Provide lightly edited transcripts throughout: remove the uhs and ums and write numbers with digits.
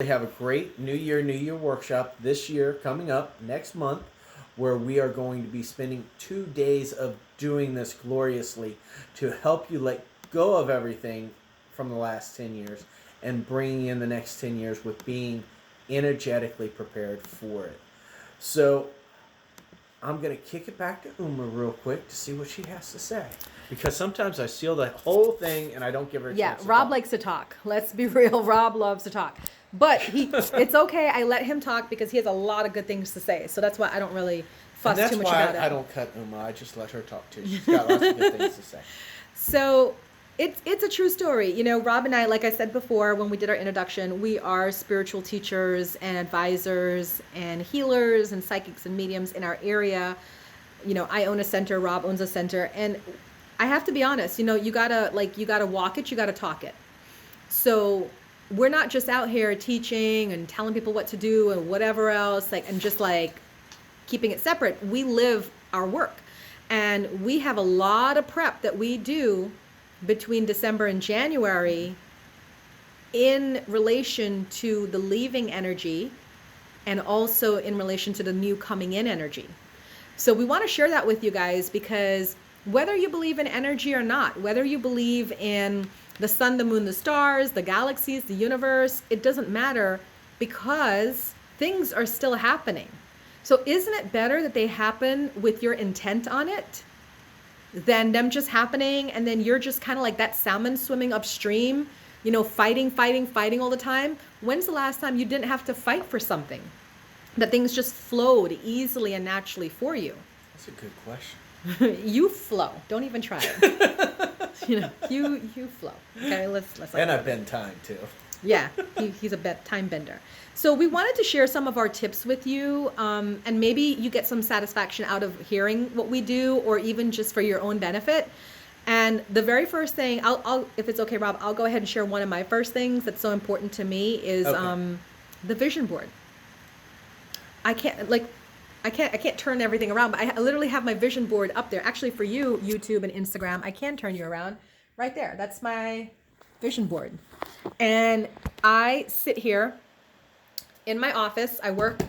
They have a great New Year workshop this year coming up next month where we are going to be spending 2 days of doing this gloriously to help you let go of everything from the last 10 years and bringing in the next 10 years with being energetically prepared for it. So I'm going to kick it back to Uma real quick to see what she has to say. Because sometimes I steal the whole thing and I don't give her a chance to Rob talk. likes to talk. Let's be real. Rob loves to talk. But it's okay. I let him talk because he has a lot of good things to say. So that's why I don't really fuss too much about it. That's why I don't cut Uma. I just let her talk too. She's got lots of good things to say. So it's a true story. You know, Rob and I, like I said before when we did our introduction, we are spiritual teachers and advisors and healers and psychics and mediums in our area. You know, I own a center, Rob owns a center, and I have to be honest, you know, you gotta walk it, you gotta talk it. So we're not just out here teaching and telling people what to do and whatever else, and just keeping it separate. We live our work. And we have a lot of prep that we do between December and January in relation to the leaving energy and also in relation to the new coming in energy. So we want to share that with you guys because whether you believe in energy or not, whether you believe in the sun, the moon, the stars, the galaxies, the universe, it doesn't matter because things are still happening. So isn't it better that they happen with your intent on it than them just happening and then you're just kind of like that salmon swimming upstream, you know, fighting all the time? When's the last time you didn't have to fight for something? That things just flowed easily and naturally for you? That's a good question. You flow. Don't even try it. You know, you flow. Okay, let's. And I've been time too. Yeah, he's a time bender. So we wanted to share some of our tips with you, and maybe you get some satisfaction out of hearing what we do, or even just for your own benefit. And the very first thing, I'll if it's okay, Rob, I'll go ahead and share one of my first things that's so important to me is the vision board. I can't turn everything around, but I literally have my vision board up there. Actually, for you, YouTube and Instagram, I can turn you around. Right there. That's my vision board. And I sit here in my office. I work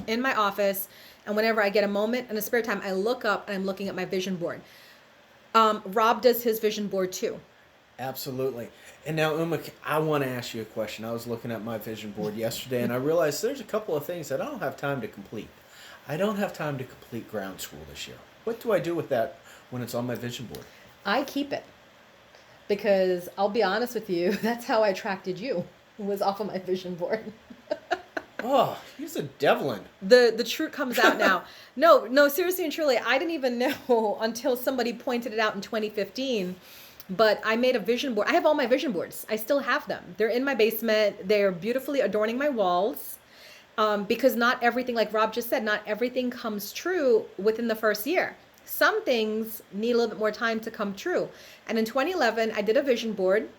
in my office. And whenever I get a moment and a spare time, I look up and I'm looking at my vision board. Rob does his vision board too. Absolutely. And now, Uma, I want to ask you a question. I was looking at my vision board yesterday and I realized there's a couple of things that I don't have time to complete. I don't have time to complete ground school this year. What do I do with that when it's on my vision board? I keep it. Because I'll be honest with you, that's how I attracted you. It was off of my vision board. Oh, he's a devlin. The truth comes out now. No, seriously and truly, I didn't even know until somebody pointed it out in 2015. But I made a vision board. I have all my vision boards. I still have them. They're in my basement. They're beautifully adorning my walls. Because not everything, like Rob just said, not everything comes true within the first year. Some things need a little bit more time to come true. And in 2011, I did a vision board.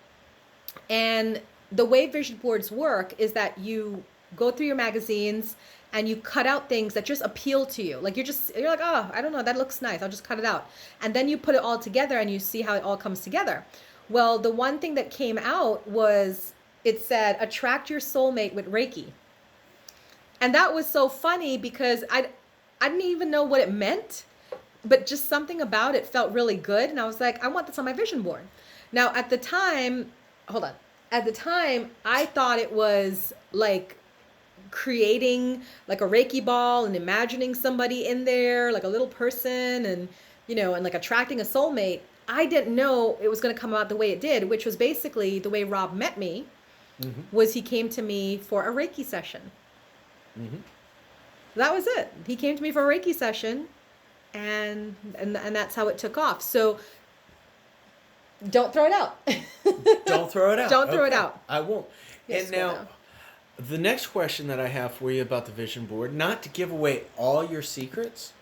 And the way vision boards work is that you go through your magazines and you cut out things that just appeal to you. Like you're like, oh, I don't know, that looks nice. I'll just cut it out. And then you put it all together and you see how it all comes together. Well, the one thing that came out was it said, attract your soulmate with Reiki. And that was so funny because I didn't even know what it meant. But just something about it felt really good. And I was like, I want this on my vision board. Now, at the time, I thought it was like creating like a Reiki ball and imagining somebody in there, like a little person and, you know, and like attracting a soulmate. I didn't know it was going to come out the way it did, which was basically the way Rob met me was he came to me for a Reiki session. Mm-hmm. That was it. He came to me for a Reiki session. And that's how it took off. So don't throw it out. Don't throw it out. Don't throw it out. I won't. Yes, and now, the next question that I have for you about the vision board, not to give away all your secrets,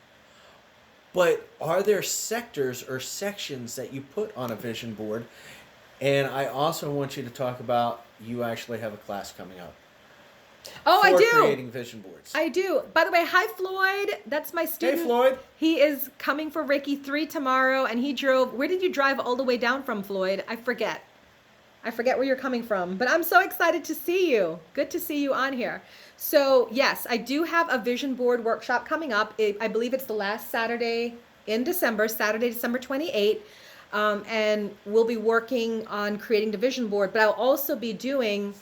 but are there sectors or sections that you put on a vision board? And I also want you to talk about, you actually have a class coming up. Oh, I do. Creating vision boards. I do. By the way, hi, Floyd. That's my student. Hey, Floyd. He is coming for Reiki 3 tomorrow, and he drove. Where did you drive all the way down from, Floyd? I forget. I forget where you're coming from, but I'm so excited to see you. Good to see you on here. So yes, I do have a vision board workshop coming up. I believe it's the last Saturday in December, Saturday, December 28th. And we'll be working on creating the vision board, but I'll also be doing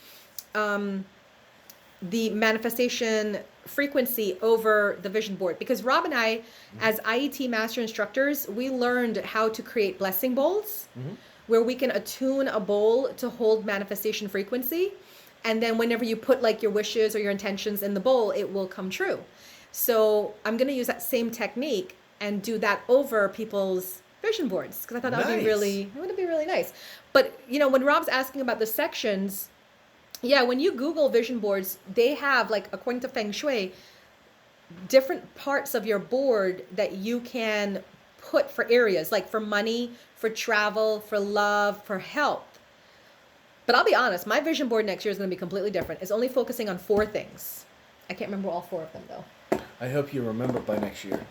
the manifestation frequency over the vision board, because Rob and I, as IET master instructors, we learned how to create blessing bowls where we can attune a bowl to hold manifestation frequency, and then whenever you put like your wishes or your intentions in the bowl, it will come true. So I'm going to use that same technique and do that over people's vision boards, because I thought that would be really nice. But you know, when Rob's asking about the sections, yeah, when you Google vision boards, they have, like, according to Feng Shui, different parts of your board that you can put for areas, like for money, for travel, for love, for health. But I'll be honest, my vision board next year is going to be completely different. It's only focusing on 4 things. I can't remember all 4 of them, though. I hope you remember by next year.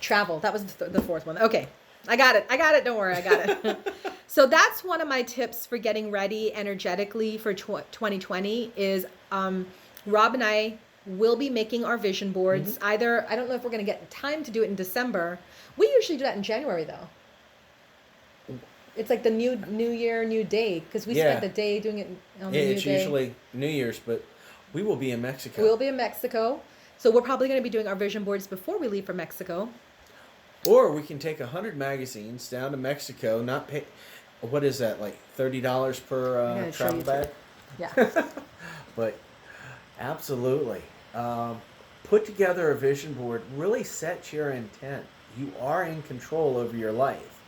Travel. That was the 4th one. Okay. I got it. Don't worry. I got it. So that's one of my tips for getting ready energetically for 2020 is Rob and I will be making our vision boards. Either, I don't know if we're going to get time to do it in December. We usually do that in January, though. It's like the new year, new day, because we spent the day doing it on the new day. It's usually New Year's, but we will be in Mexico. We'll be in Mexico. So we're probably going to be doing our vision boards before we leave for Mexico. Or we can take 100 magazines down to Mexico, not pay, what is that, like $30 per travel bag? Yeah. But absolutely. Put together a vision board. Really set your intent. You are in control over your life.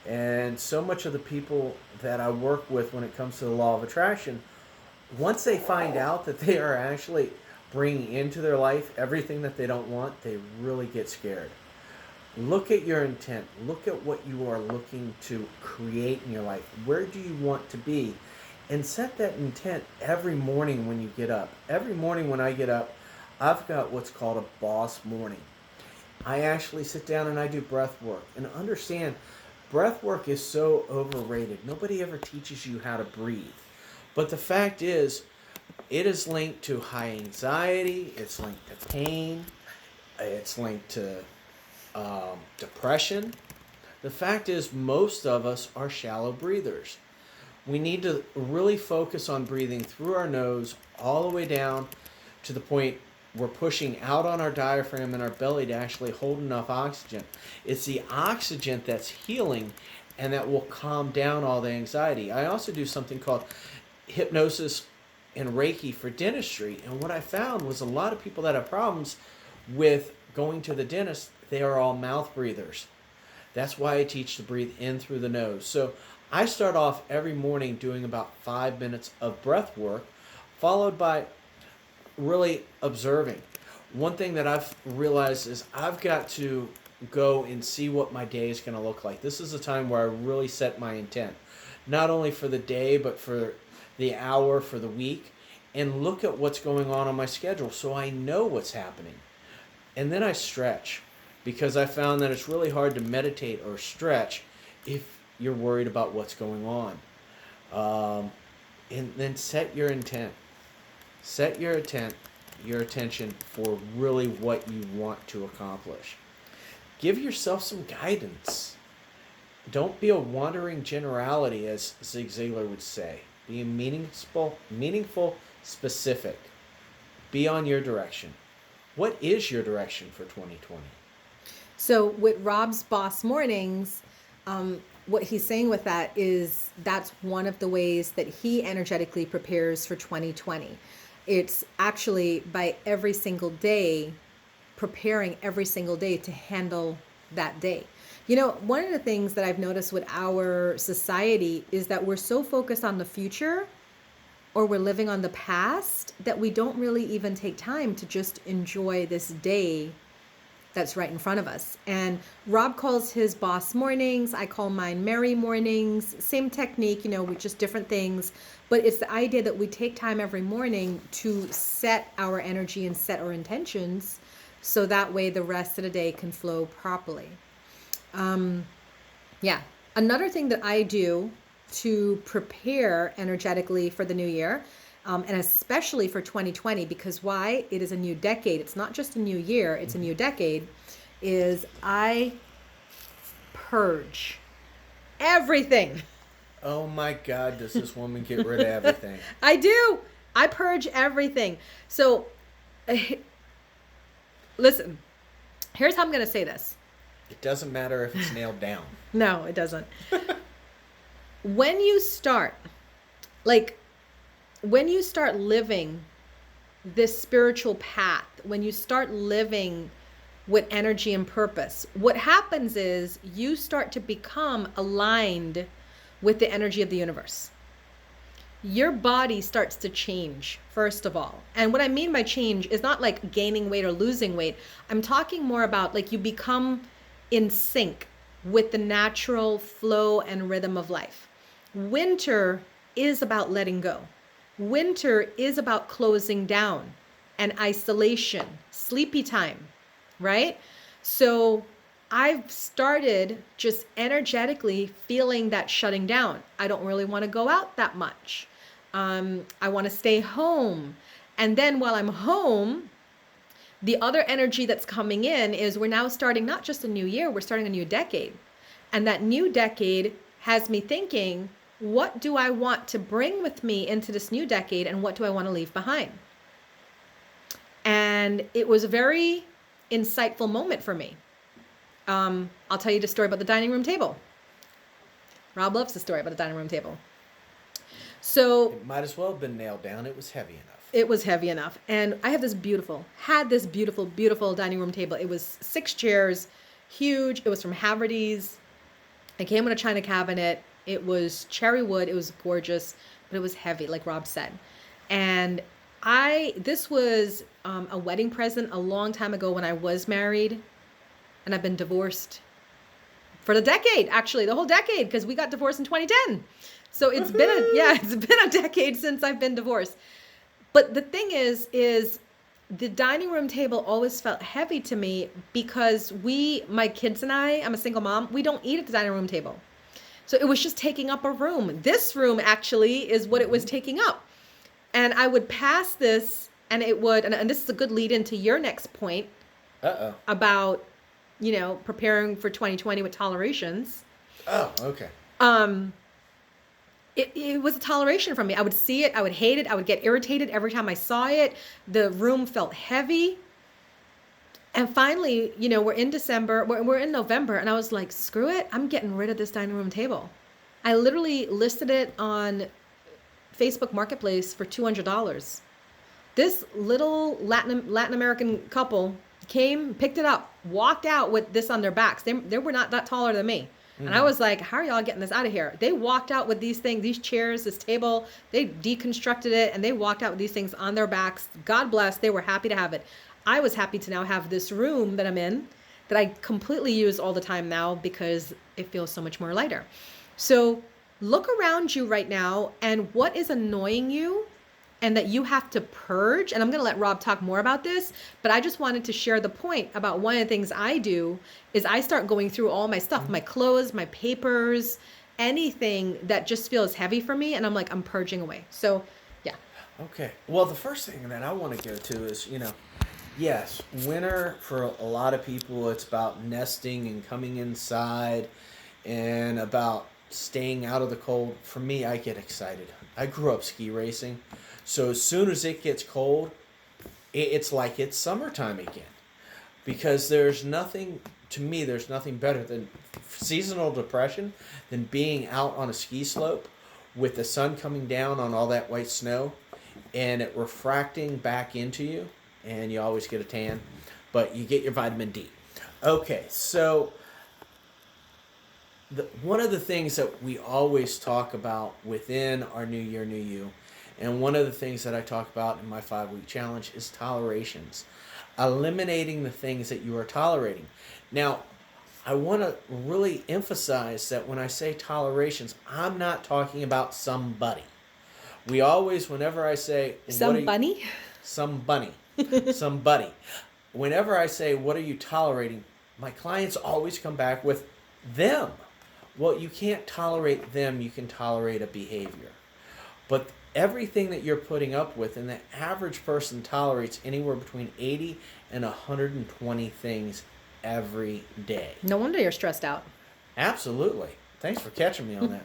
And so much of the people that I work with when it comes to the law of attraction, once they find out that they are actually bringing into their life everything that they don't want, they really get scared. Look at your intent. Look at what you are looking to create in your life. Where do you want to be? And set that intent every morning when you get up. Every morning when I get up, I've got what's called a boss morning. I actually sit down and I do breath work. And understand, breath work is so overrated. Nobody ever teaches you how to breathe. But the fact is, it is linked to high anxiety. It's linked to pain. It's linked to depression. The fact is, most of us are shallow breathers. We need to really focus on breathing through our nose all the way down to the point we're pushing out on our diaphragm and our belly to actually hold enough oxygen. It's the oxygen that's healing and that will calm down all the anxiety. I also do something called hypnosis and Reiki for dentistry. And what I found was a lot of people that have problems with going to the dentist, they are all mouth breathers. That's why I teach to breathe in through the nose. So I start off every morning doing about 5 minutes of breath work, followed by really observing. One thing that I've realized is I've got to go and see what my day is going to look like. This is a time where I really set my intent, not only for the day, but for the hour, for the week, and look at what's going on my schedule so I know what's happening. And then I stretch, because I found that it's really hard to meditate or stretch if you're worried about what's going on. And then set your intent. Set your attention for really what you want to accomplish. Give yourself some guidance. Don't be a wandering generality, as Zig Ziglar would say. Be meaningful, specific. Be on your direction. What is your direction for 2020? So with Rob's Boss Mornings, what he's saying with that is that's one of the ways that he energetically prepares for 2020. It's actually by every single day, preparing every single day to handle that day. You know, one of the things that I've noticed with our society is that we're so focused on the future, or we're living on the past, that we don't really even take time to just enjoy this day that's right in front of us. And Rob calls his Boss Mornings. I call mine Merry Mornings. Same technique, you know, with just different things. But it's the idea that we take time every morning to set our energy and set our intentions, so that way the rest of the day can flow properly. Yeah. Another thing that I do to prepare energetically for the new year, and especially for 2020, because why? It is a new decade. It's not just a new year, it's a new decade, is I purge everything. Oh my God, does this woman get rid of everything? I do. I purge everything. So, listen, here's how I'm going to say this. It doesn't matter if it's nailed down. No, it doesn't. When you start, like, when you start living this spiritual path, when you start living with energy and purpose, what happens is you start to become aligned with the energy of the universe. Your body starts to change, first of all. And what I mean by change is not like gaining weight or losing weight. I'm talking more about like you become in sync with the natural flow and rhythm of life. Winter is about letting go. Winter is about closing down and isolation, sleepy time, right? So I've started just energetically feeling that shutting down. I don't really want to go out that much. I want to stay home. And then while I'm home, the other energy that's coming in is we're now starting not just a new year, we're starting a new decade. And that new decade has me thinking, what do I want to bring with me into this new decade and what do I want to leave behind? And it was a very insightful moment for me. I'll tell you the story about the dining room table. Rob loves the story about the dining room table. So It might as well have been nailed down. It was heavy enough. it was heavy enough. And I have this beautiful dining room table. It was 6 chairs, huge. It was from Haverty's. It came with a china cabinet. It was cherry wood. It was gorgeous, but it was heavy, like Rob said. And this was a wedding present a long time ago when I was married, and I've been divorced for the decade, actually, the whole decade, because we got divorced in 2010. So it's been a decade since I've been divorced. But the thing is the dining room table always felt heavy to me because my kids and I'm a single mom, we don't eat at the dining room table. So it was just taking up a room. This room actually is what it was taking up. And I would pass this and it would, and this is a good lead into your next point about, preparing for 2020 with tolerations. Oh, okay. It was a toleration from me. I would see it. I would hate it. I would get irritated every time I saw it. The room felt heavy. And finally, we're in December, we're in November, and I was like, screw it. I'm getting rid of this dining room table. I literally listed it on Facebook Marketplace for $200. This little Latin American couple came, picked it up, walked out with this on their backs. They were not that taller than me. And I was like, how are y'all getting this out of here? They walked out with these things, these chairs, this table. They deconstructed it and they walked out with these things on their backs. God bless. They were happy to have it. I was happy to now have this room that I'm in that I completely use all the time now because it feels so much more lighter. So look around you right now and what is annoying you and that you have to purge. And I'm going to let Rob talk more about this, but I just wanted to share the point about one of the things I do is I start going through all my stuff, my clothes, my papers, anything that just feels heavy for me. And I'm like, I'm purging away. So yeah. Okay. Well, the first thing that I want to go to is, yes, winter for a lot of people, it's about nesting and coming inside and about staying out of the cold. For me, I get excited. I grew up ski racing. So as soon as it gets cold, it's like it's summertime again. Because there's nothing better than seasonal depression than being out on a ski slope with the sun coming down on all that white snow and it refracting back into you. And you always get a tan, but you get your vitamin D. Okay, so one of the things that we always talk about within our New Year, New You, and one of the things that I talk about in my 5-week challenge is tolerations. Eliminating the things that you are tolerating. Now, I want to really emphasize that when I say tolerations, I'm not talking about somebody. We always, whenever I say... Somebody? Somebody. Whenever I say, what are you tolerating? My clients always come back with them. Well, you can't tolerate them, you can tolerate a behavior. But everything that you're putting up with, and the average person tolerates anywhere between 80 and 120 things every day. No wonder you're stressed out. Absolutely. Thanks for catching me on that.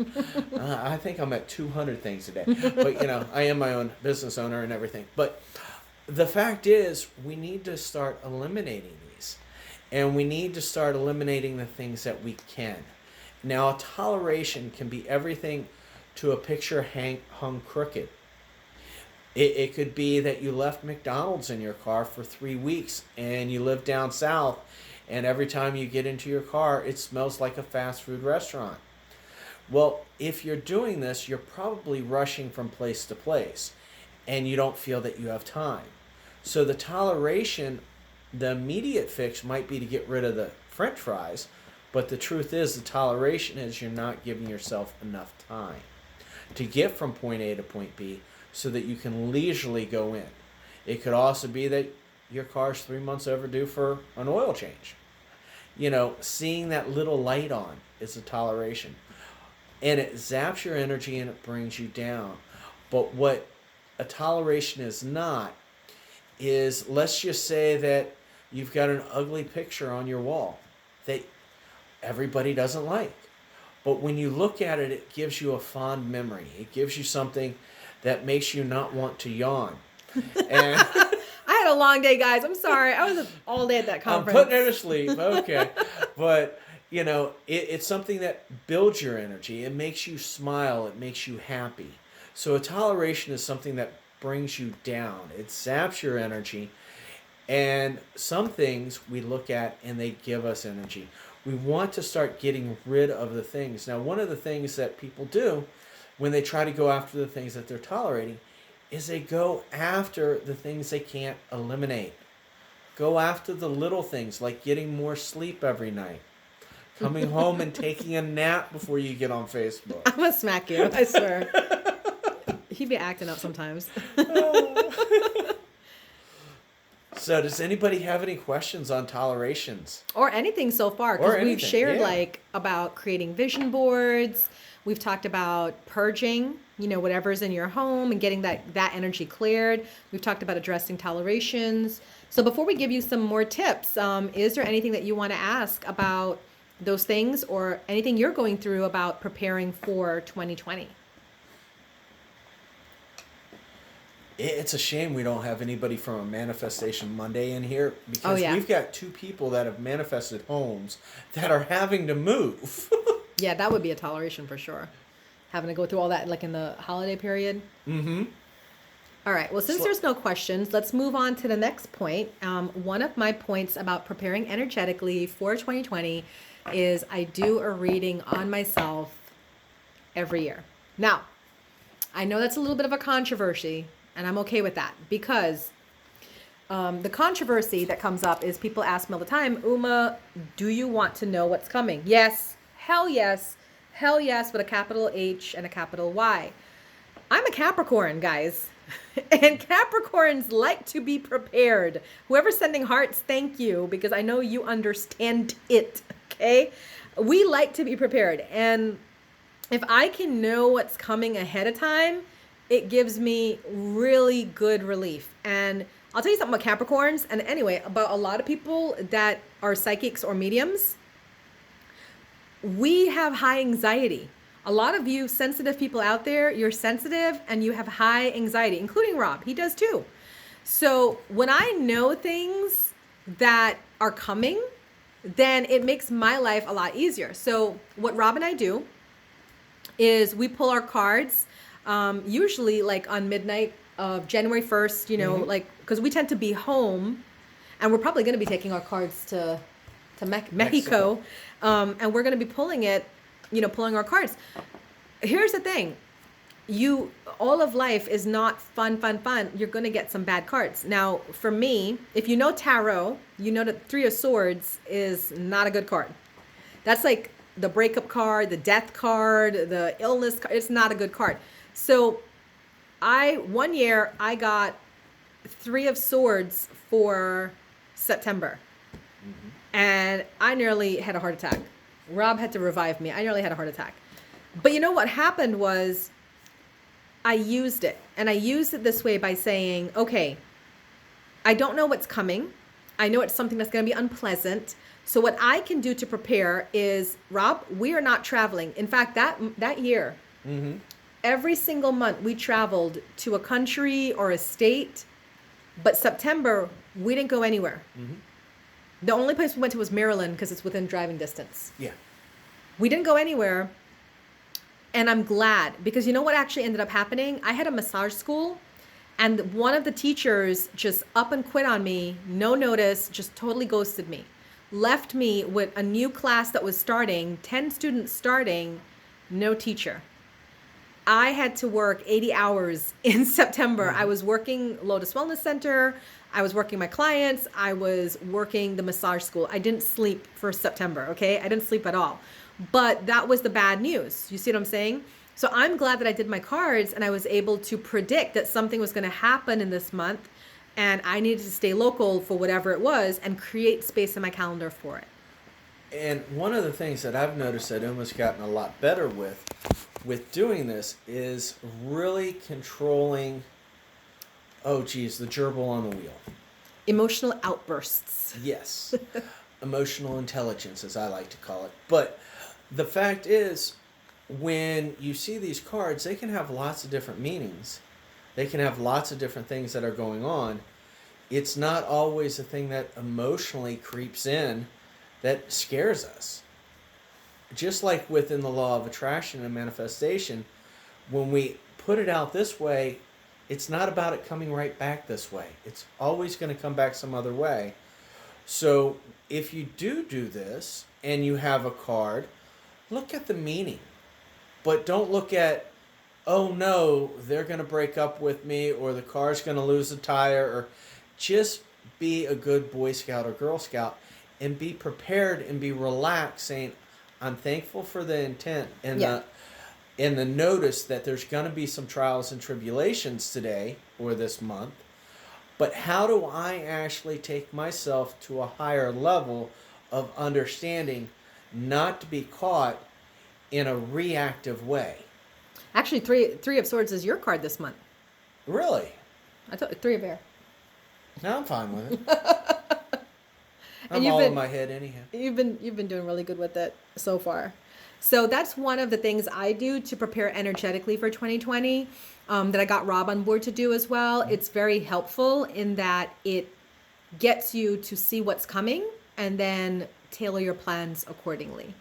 I think I'm at 200 things a day. But, I am my own business owner and everything. But the fact is, we need to start eliminating these. And we need to start eliminating the things that we can. Now, a toleration can be everything to a picture hung crooked. It could be that you left McDonald's in your car for 3 weeks and you live down south, and every time you get into your car, it smells like a fast food restaurant. Well, if you're doing this, you're probably rushing from place to place and you don't feel that you have time. So the toleration, the immediate fix might be to get rid of the French fries, but the truth is the toleration is you're not giving yourself enough time to get from point A to point B so that you can leisurely go in. It could also be that your car's 3 months overdue for an oil change. Seeing that little light on is a toleration. And it zaps your energy and it brings you down. But what a toleration is not is, let's just say that you've got an ugly picture on your wall that everybody doesn't like. But when you look at it, it gives you a fond memory. It gives you something that makes you not want to yawn. And I had a long day, guys. I'm sorry. I was up all day at that conference. I'm putting her to sleep. Okay. But, it's something that builds your energy. It makes you smile. It makes you happy. So a toleration is something that brings you down. It saps your energy. And some things we look at and they give us energy. We want to start getting rid of the things. Now, one of the things that people do when they try to go after the things that they're tolerating is they go after the things they can't eliminate. Go after the little things like getting more sleep every night, coming home and taking a nap before you get on Facebook. I'm going to smack you, I swear. He'd be acting up sometimes. So does anybody have any questions on tolerations? Or anything so far, because we've shared about creating vision boards. We've talked about purging, whatever's in your home and getting that energy cleared. We've talked about addressing tolerations. So before we give you some more tips, is there anything that you want to ask about those things or anything you're going through about preparing for 2020? It's a shame we don't have anybody from a Manifestation Monday in here because we've got 2 people that have manifested homes that are having to move. Yeah, that would be a toleration for sure. Having to go through all that like in the holiday period. Mm-hmm. All right. Well, since there's no questions, let's move on to the next point. One of my points about preparing energetically for 2020 is I do a reading on myself every year. Now, I know that's a little bit of a controversy, and I'm okay with that because the controversy that comes up is people ask me all the time, Uma, do you want to know what's coming? Yes. Hell yes. Hell yes with a capital H and a capital Y. I'm a Capricorn, guys. And Capricorns like to be prepared. Whoever's sending hearts, thank you, because I know you understand it, okay? We like to be prepared. And if I can know what's coming ahead of time, it gives me really good relief. And I'll tell you something about Capricorns, and anyway, about a lot of people that are psychics or mediums. We have high anxiety. A lot of you sensitive people out there, you're sensitive and you have high anxiety, including Rob. He does too. So when I know things that are coming, then it makes my life a lot easier. So what Rob and I do is we pull our cards, usually like on midnight of January 1st, like, because we tend to be home and we're probably going to be taking our cards to Mexico. And we're going to be pulling our cards. Here's the thing. All of life is not fun. You're going to get some bad cards. Now, for me, if you know tarot, you know that 3 of Swords is not a good card. That's like the breakup card, the death card, the illness card. It's not a good card. So one year I got 3 of Swords for September. Mm-hmm. And I nearly had a heart attack. Rob had to revive me. I nearly had a heart attack. But you know what happened was I used it. And I used it this way by saying, okay, I don't know what's coming. I know it's something that's going to be unpleasant. So what I can do to prepare is, Rob, we are not traveling. In fact, that year, Mm-hmm. every single month we traveled to a country or a state, but September we didn't go anywhere. Mm-hmm. The only place we went to was Maryland because it's within driving distance. Yeah. We didn't go anywhere, and I'm glad because you know what actually ended up happening? I had a massage school, and one of the teachers just up and quit on me, no notice, just totally ghosted me. Left me with a new class that was starting, 10 students starting, no teacher. I had to work 80 hours in September. I was working Lotus Wellness Center. I was working my clients. I was working the massage school. I didn't sleep for September, okay? I didn't sleep at all. But that was the bad news. You see what I'm saying? So I'm glad that I did my cards and I was able to predict that something was going to happen in this month and I needed to stay local for whatever it was and create space in my calendar for it. And one of the things that I've noticed that Uma's gotten a lot better with doing this is really controlling, oh geez, the gerbil on the wheel. Emotional outbursts. Yes. Emotional intelligence, as I like to call it. But the fact is, when you see these cards, they can have lots of different meanings. They can have lots of different things that are going on. It's not always a thing that emotionally creeps in that scares us. Just like within the law of attraction and manifestation, when we put it out this way, it's not about it coming right back this way. It's always going to come back some other way. So if you do this and you have a card, look at the meaning. But don't look at, oh no, they're going to break up with me or the car's going to lose a tire. Or just be a good Boy Scout or Girl Scout and be prepared and be relaxed, saying, I'm thankful for the intent and the notice that there's going to be some trials and tribulations today or this month. But how do I actually take myself to a higher level of understanding, not to be caught in a reactive way? Actually, three of Swords is your card this month. Really? I thought Three of Air. No, I'm fine with it. I'm all in my head anyhow. You've been doing really good with it so far. So that's one of the things I do to prepare energetically for 2020 that I got Rob on board to do as well. It's very helpful in that it gets you to see what's coming and then tailor your plans accordingly.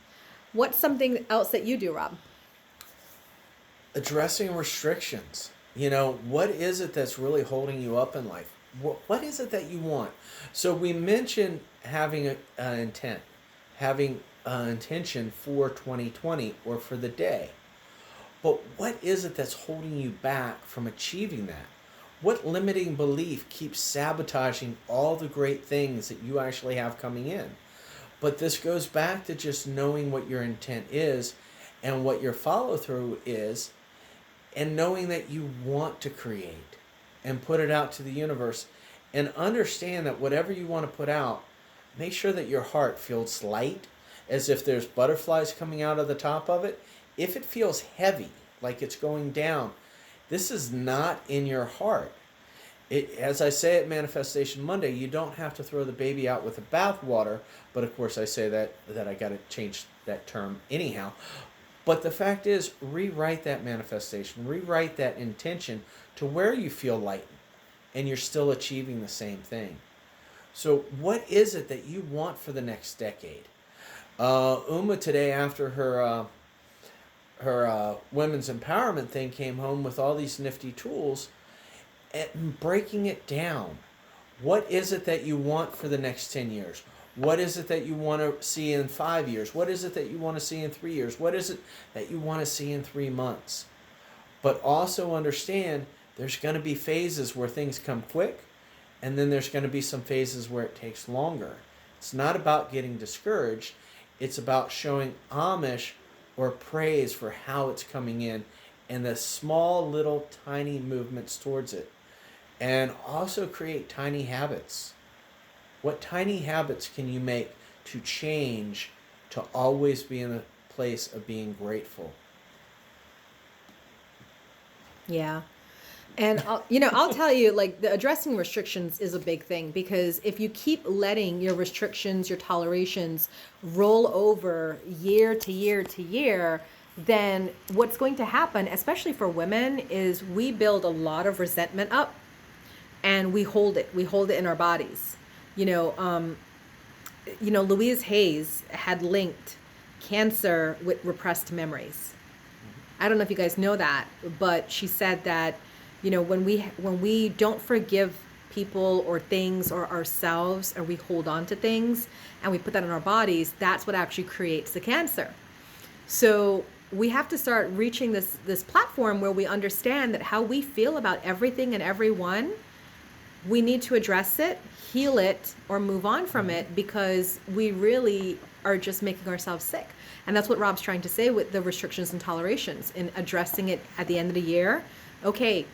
What's something else that you do, Rob? Addressing restrictions. You know, what is it that's really holding you up in life? What is it that you want? So we mentioned having an intent, having an intention for 2020 or for the day. But what is it that's holding you back from achieving that? What limiting belief keeps sabotaging all the great things that you actually have coming in? But this goes back to just knowing what your intent is and what your follow through is, and knowing that you want to create and put it out to the universe, and understand that whatever you want to put out, make sure that your heart feels light, as if there's butterflies coming out of the top of it. If it feels heavy, like it's going down, this is not in your heart. As I say at Manifestation Monday, you don't have to throw the baby out with the bathwater, but of course I say that I got to change that term anyhow. But the fact is, rewrite that manifestation, rewrite that intention to where you feel light and you're still achieving the same thing. So what is it that you want for the next decade? Uma today, after her women's empowerment thing, came home with all these nifty tools and breaking it down. What is it that you want for the next 10 years? What is it that you want to see in 5 years? What is it that you want to see in 3 years? What is it that you want to see in 3 months? But also understand there's going to be phases where things come quick, and then there's going to be some phases where it takes longer. It's not about getting discouraged. It's about showing homage or praise for how it's coming in and the small little tiny movements towards it. And also create tiny habits. What tiny habits can you make to change to always be in a place of being grateful. Yeah. And I'll tell you, like, the addressing restrictions is a big thing, because if you keep letting your restrictions, your tolerations roll over year to year to year, then what's going to happen, especially for women, is we build a lot of resentment up, and we hold it. We hold it in our bodies. Louise Hayes had linked cancer with repressed memories. I don't know if you guys know that, but she said that, when we don't forgive people or things or ourselves, or we hold on to things and we put that in our bodies, that's what actually creates the cancer. So we have to start reaching this platform where we understand that how we feel about everything and everyone, we need to address it, heal it, or move on from it, because we really are just making ourselves sick. And that's what Rob's trying to say with the restrictions and tolerations, in addressing it at the end of the year. Okay,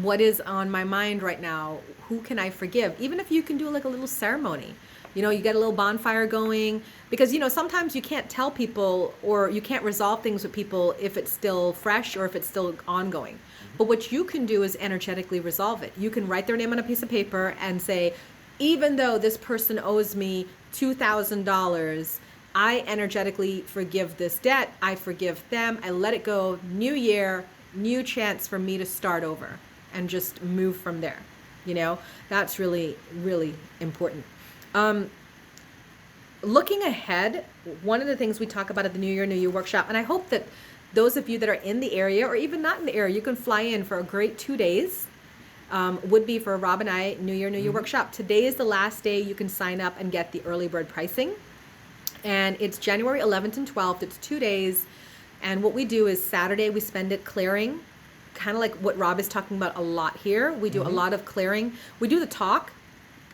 what is on my mind right now? Who can I forgive? Even if you can do like a little ceremony, you get a little bonfire going, because, sometimes you can't tell people, or you can't resolve things with people if it's still fresh or if it's still ongoing. But what you can do is energetically resolve it. You can write their name on a piece of paper and say, even though this person owes me $2,000, I energetically forgive this debt. I forgive them. I let it go. New year, new chance for me to start over and just move from there. That's really, really important. Looking ahead, one of the things we talk about at the New Year, New You workshop, and I hope that those of you that are in the area, or even not in the area, you can fly in for a great 2 days, would be for Rob and I New Year, New You workshop. Today is the last day you can sign up and get the early bird pricing. And it's January 11th and 12th. It's 2 days. And what we do is Saturday, we spend it clearing, kind of like what Rob is talking about a lot here. We do a lot of clearing. We do the talk.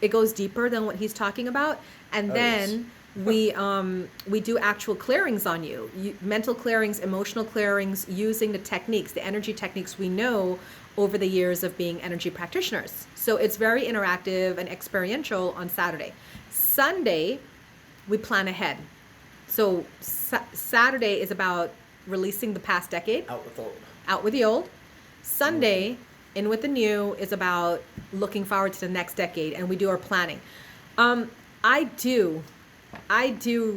It goes deeper than what he's talking about. And then we do actual clearings on you, mental clearings, emotional clearings, using the techniques, the energy techniques we know over the years of being energy practitioners. So it's very interactive and experiential on Saturday. Sunday, we plan ahead. So Saturday is about releasing the past decade. Out with old. Out with the old. Sunday, in with the new, is about looking forward to the next decade, and we do our planning. I do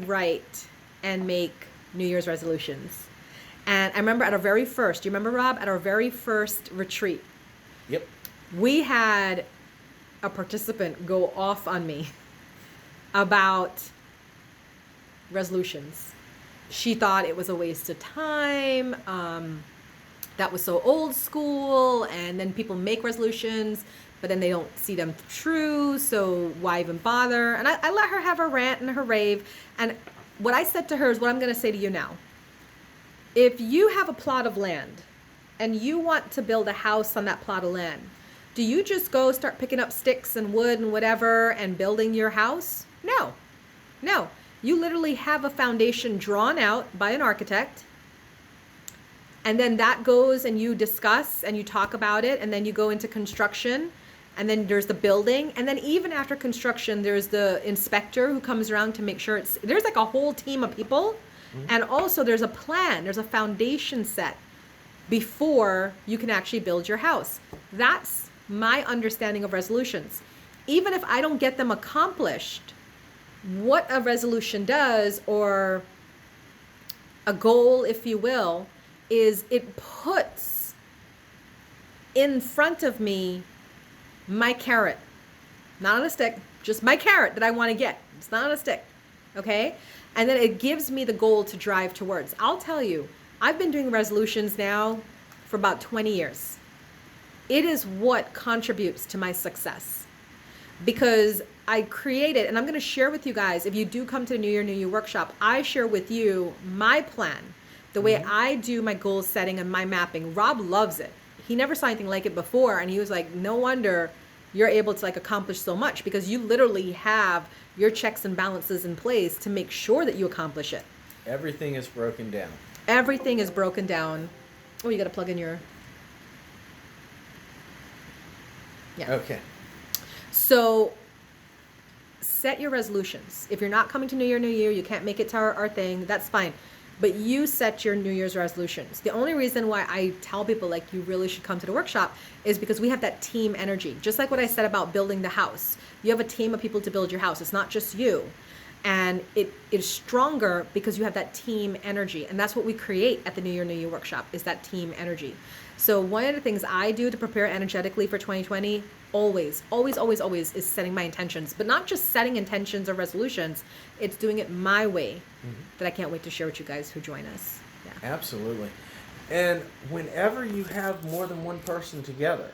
write and make New Year's resolutions. And I remember at our very first, do you remember, Rob, at our very first retreat? Yep. We had a participant go off on me about resolutions. She thought it was a waste of time. That was so old school, and then people make resolutions, but then they don't see them true, so why even bother? And I let her have her rant and her rave, and what I said to her is what I'm going to say to you now. If you have a plot of land and you want to build a house on that plot of land, do you just go start picking up sticks and wood and whatever and building your house? No. You literally have a foundation drawn out by an architect, and then that goes and you discuss and you talk about it, and then you go into construction, and then there's the building, and then even after construction there's the inspector who comes around to make sure there's like a whole team of people. And also there's a plan, there's a foundation set before you can actually build your house. That's my understanding of resolutions. Even if I don't get them accomplished, what a resolution does, or a goal, if you will, is it puts in front of me my carrot. Not on a stick, just my carrot that I want to get. It's not on a stick, okay? And then it gives me the goal to drive towards. I'll tell you, I've been doing resolutions now for about 20 years. It is what contributes to my success, because I created, and I'm going to share with you guys, if you do come to the New Year, New You workshop, I share with you my plan, the way I do my goal setting and my mapping. Rob loves it. He never saw anything like it before, and he was like, no wonder you're able to like accomplish so much, because you literally have your checks and balances in place to make sure that you accomplish it. Everything is broken down. Everything is broken down. Oh, you got to plug in your... Yeah. Okay. So set your resolutions. If you're not coming to New Year, you can't make it to our thing, that's fine. But you set your New Year's resolutions. The only reason why I tell people like you really should come to the workshop is because we have that team energy. Just like what I said about building the house. You have a team of people to build your house. It's not just you. And it is stronger because you have that team energy. And that's what we create at the New Year workshop, is that team energy. So one of the things I do to prepare energetically for 2020, always, is setting my intentions. But not just setting intentions or resolutions, it's doing it my way that I can't wait to share with you guys who join us. Yeah. Absolutely. And whenever you have more than one person together,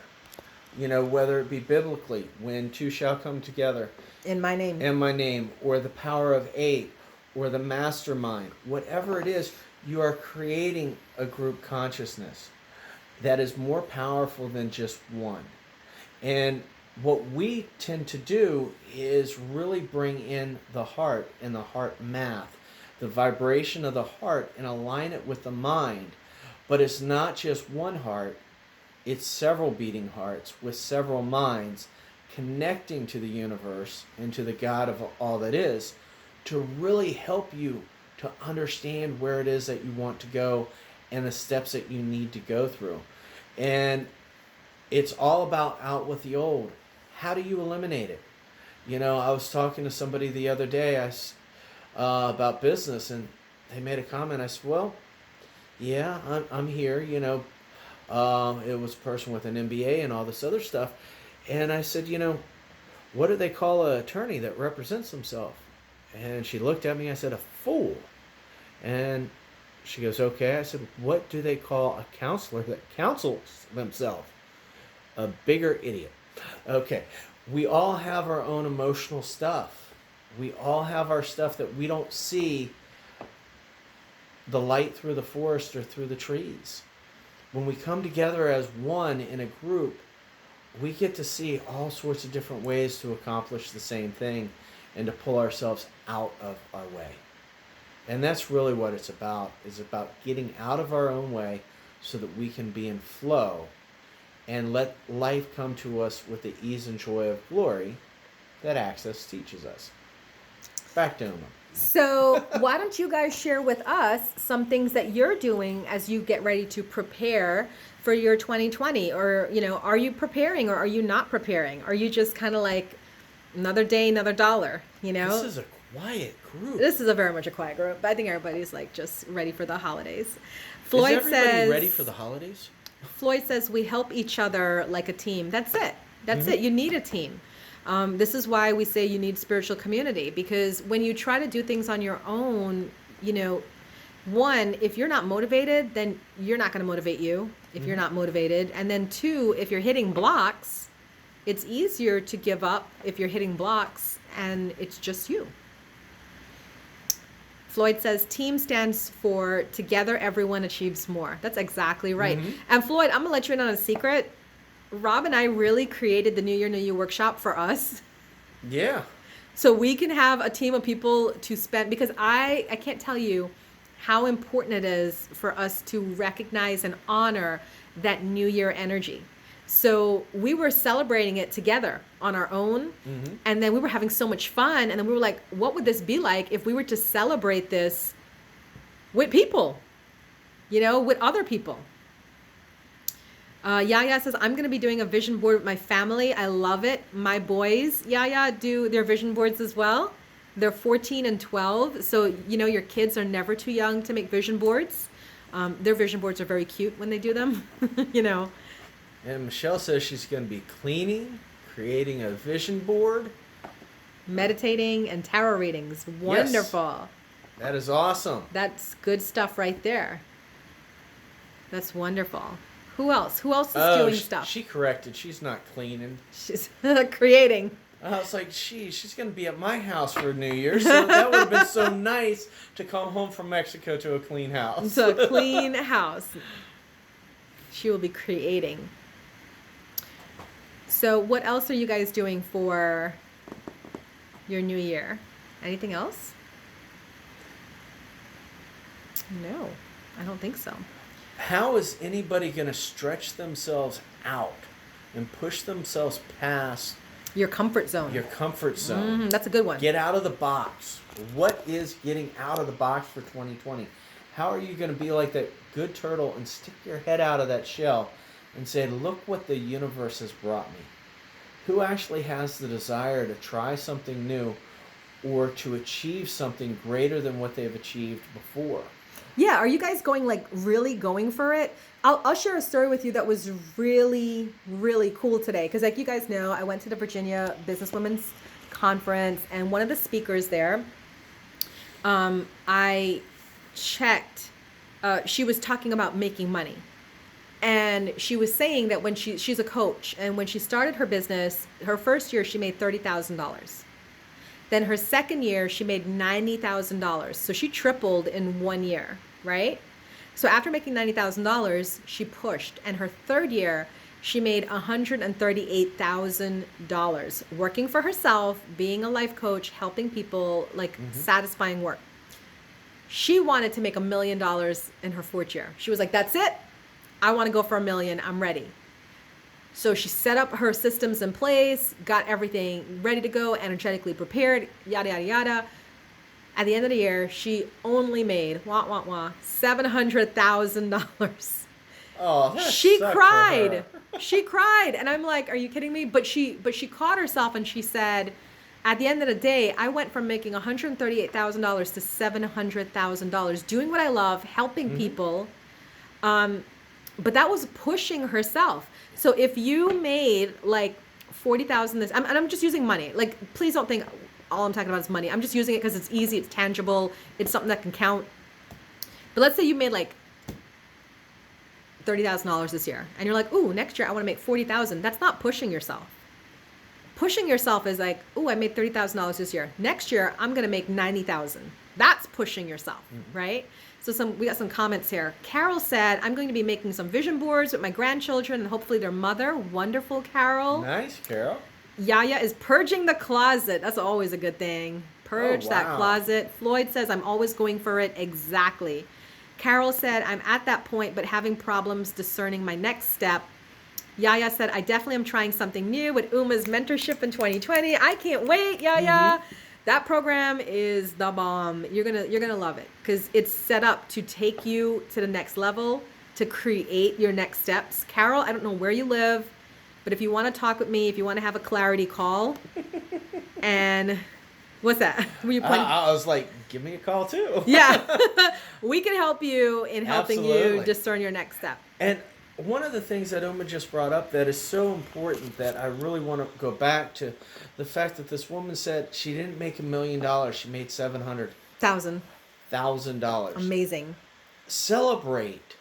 whether it be biblically, when two shall come together In my name, or the power of eight, or the mastermind, whatever it is, you are creating a group consciousness that is more powerful than just one. And what we tend to do is really bring in the heart and the heart math, the vibration of the heart, and align it with the mind. But it's not just one heart, it's several beating hearts with several minds connecting to the universe and to the God of all that is, to really help you to understand where it is that you want to go and the steps that you need to go through. And it's all about out with the old. How do you eliminate it? I was talking to somebody the other day about business, and they made a comment. I said, well, yeah, I'm here. It was a person with an MBA and all this other stuff. And I said, what do they call an attorney that represents himself? And she looked at me. I said, a fool. And she goes, okay. I said, what do they call a counselor that counsels themselves? A bigger idiot. Okay. We all have our own emotional stuff. We all have our stuff that we don't see the light through the forest or through the trees. When we come together as one in a group, we get to see all sorts of different ways to accomplish the same thing and to pull ourselves out of our way. And that's really what it's about, is about getting out of our own way so that we can be in flow and let life come to us with the ease and joy of glory that Access teaches us. Back to Uma. So why don't you guys share with us some things that you're doing as you get ready to prepare for your 2020? Or, are you preparing or are you not preparing? Are you just kind of like another day, another dollar, This is a quiet group. This is a very much a quiet group. But I think everybody's like just ready for the holidays. Is everybody ready for the holidays? Floyd says we help each other like a team. That's it. That's it. You need a team. This is why we say you need spiritual community, because when you try to do things on your own, one, if you're not motivated, then you're not going to motivate you if you're not motivated. And then two, if you're hitting blocks, it's easier to give up if you're hitting blocks and it's just you. Floyd says team stands for together everyone achieves more. That's exactly right. And Floyd, I'm going to let you in on a secret. Rob and I really created the New Year workshop for us. Yeah. So we can have a team of people to spend, because I can't tell you how important it is for us to recognize and honor that New Year energy. So we were celebrating it together on our own. And then we were having so much fun. And then we were like, what would this be like if we were to celebrate this with people, with other people? Yaya says, I'm going to be doing a vision board with my family. I love it. My boys, Yaya, do their vision boards as well. They're 14 and 12. So, your kids are never too young to make vision boards. Their vision boards are very cute when they do them, And Michelle says she's going to be cleaning, creating a vision board, meditating, and tarot readings. Wonderful. Yes. That is awesome. That's good stuff right there. That's wonderful. Who else? Who else is doing stuff? She corrected. She's not cleaning. She's creating. I was like, she's going to be at my house for New Year's. So that would have been so nice to come home from Mexico to a clean house. To a clean house. She will be creating. So what else are you guys doing for your New Year? Anything else? No, I don't think so. How is anybody going to stretch themselves out and push themselves past Your comfort zone. Your comfort zone. That's a good one. Get out of the box. What is getting out of the box for 2020? How are you going to be like that good turtle and stick your head out of that shell and say, look what the universe has brought me? Who actually has the desire to try something new or to achieve something greater than what they've achieved before? Yeah, are you guys really going for it? I'll share a story with you that was really, really cool today. Because like you guys know, I went to the Virginia Businesswomen's Conference, and one of the speakers there, I checked, she was talking about making money. And she was saying that when she's a coach, and when she started her business, her first year she made $30,000. Then her second year, she made $90,000. So she tripled in 1 year, right? So after making $90,000, she pushed. And her third year, she made $138,000 working for herself, being a life coach, helping people, like satisfying work. She wanted to make $1 million in her fourth year. She was like, that's it. I want to go for $1 million. I'm ready. So she set up her systems in place, got everything ready to go, energetically prepared, yada, yada, yada. At the end of the year, she only made, $700,000. Oh, that she sucked cried. for her. She cried. And I'm like, are you kidding me? But she caught herself and she said, at the end of the day, I went from making $138,000 to $700,000, doing what I love, helping people. But that was pushing herself. So if you made like 40,000 this, and I'm just using money. Like, please don't think all I'm talking about is money. I'm just using it because it's easy, it's tangible, it's something that can count. But let's say you made like $30,000 this year, and you're like, ooh, next year I want to make 40,000. That's not pushing yourself. Pushing yourself is like, ooh, I made $30,000 this year. Next year I'm gonna make 90,000. That's pushing yourself, right? So we got some comments here. Carol said, I'm going to be making some vision boards with my grandchildren and hopefully their mother. Wonderful, Carol. Nice, Carol. Yaya is purging the closet. That's always a good thing. Purge that closet. Floyd says, I'm always going for it. Exactly. Carol said, I'm at that point, but having problems discerning my next step. Yaya said, I definitely am trying something new with Uma's mentorship in 2020. I can't wait, Yaya. That program is the bomb. You're gonna love it because it's set up to take you to the next level, to create your next steps. Carol, I don't know where you live, but if you want to talk with me, if you want to have a clarity call, and what's that? Were you I was like, give me a call too. Yeah, we can help you in helping you discern your next step. And one of the things that Uma just brought up that is so important that I really want to go back to the fact that this woman said she didn't make $1 million. She made $700,000. Amazing. Celebrate.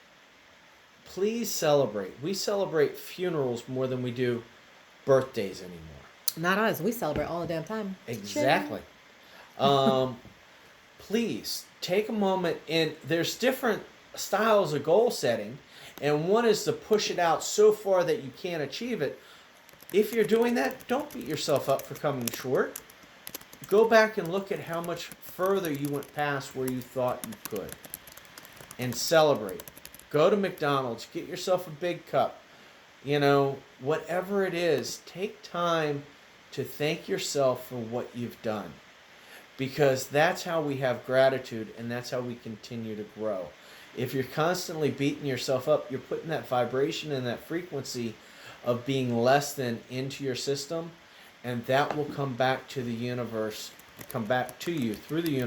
Please celebrate. We celebrate funerals more than we do birthdays anymore. Not us. We celebrate all the damn time. Exactly. Please take a moment, and there's different styles of goal setting. And one is to push it out so far that you can't achieve it. If you're doing that, don't beat yourself up for coming short. Go back and look at how much further you went past where you thought you could. And celebrate. Go to McDonald's. Get yourself a big cup. You know, whatever it is, take time to thank yourself for what you've done. Because that's how we have gratitude, and that's how we continue to grow. If you're constantly beating yourself up, you're putting that vibration and that frequency of being less than into your system, and that will come back to the universe, come back to you through the universe.